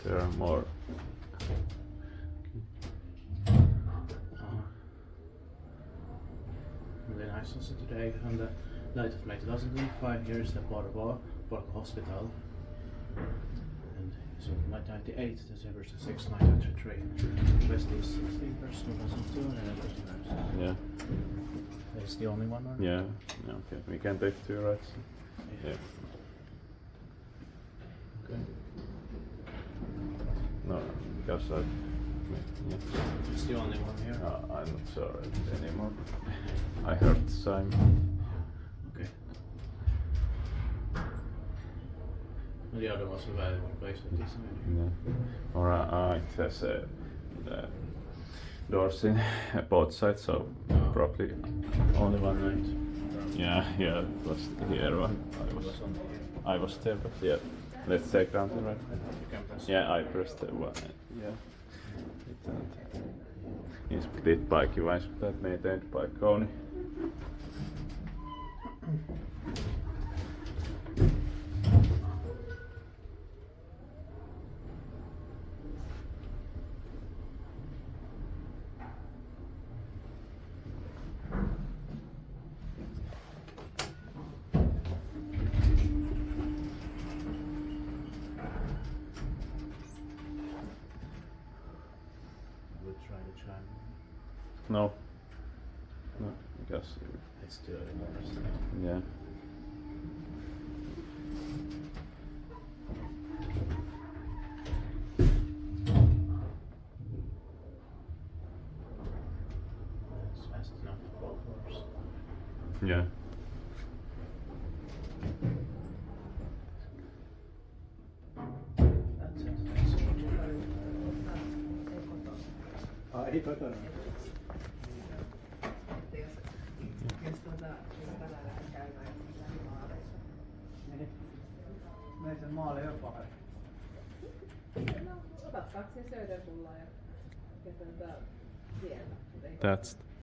There are more. Really nice also today on the 9th of May 2005. Here is the Porvoo Hospital. And so 1998, December 6, 1923. West is sleepers, 2002, and Yeah. It's the only one, or? Yeah. Okay. We can take 2 rides. Yeah. Okay. No, because yeah. It's the only one here. I'm not sure anymore. I heard the same. Okay. And the other one's available place like this. Yeah. Or it has the doors in both sides, so probably Only one night. yeah, it was here when I was there, but yeah. Let's take down the right. You can press. Yeah, I pressed the one. Yeah. It's split bike device that maintained by Kone. We'll try the chime. No, because It's too early. yeah. It's fast enough for both floors. Yeah. That's it. Thanks so much. Ei kotona. Jos tänään lähden käymään jossain maaleissa. Niin. Mene sen maalle jo pahari. No, ota 2 söderpulloa ja siellä. That's